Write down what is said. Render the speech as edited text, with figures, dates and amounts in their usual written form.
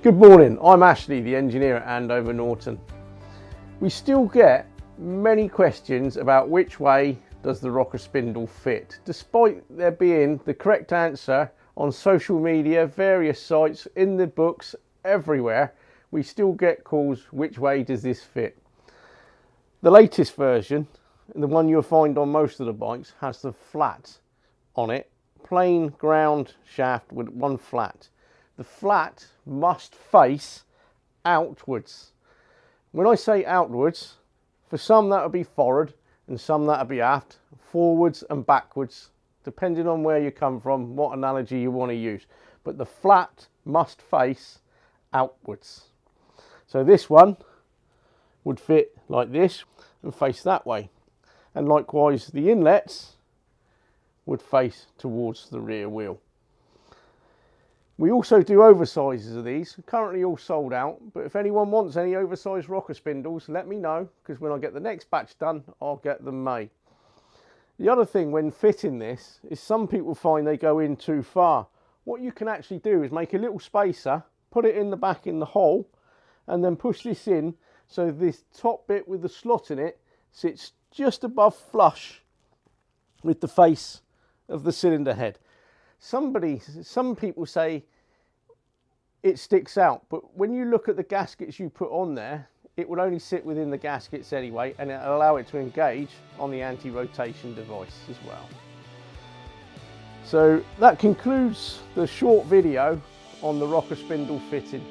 Good morning, I'm Ashley, the engineer at Andover Norton. We still get many questions about which way does the rocker spindle fit. Despite there being the correct answer on social media, various sites, in the books, everywhere, we still get calls, which way does this fit? The latest version, the one you'll find on most of the bikes, has the flat on it, plain ground shaft with one flat. The flat must face outwards. When I say outwards, for some that'll be forward and some that'll be aft, forwards and backwards, depending on where you come from, what analogy you want to use. But the flat must face outwards. So this one would fit like this and face that way. And likewise the inlets would face towards the rear wheel. We also do oversizes of these, currently all sold out, but if anyone wants any oversized rocker spindles, let me know, because when I get the next batch done, I'll get them made. The other thing when fitting this is some people find they go in too far. What you can actually do is make a little spacer, put it in the back in the hole, and then push this in so this top bit with the slot in it sits just above flush with the face of the cylinder head. Some people say it sticks out, but when you look at the gaskets you put on there, it will only sit within the gaskets anyway, and it'll allow it to engage on the anti-rotation device as well. So that concludes the short video on the rocker spindle fitting.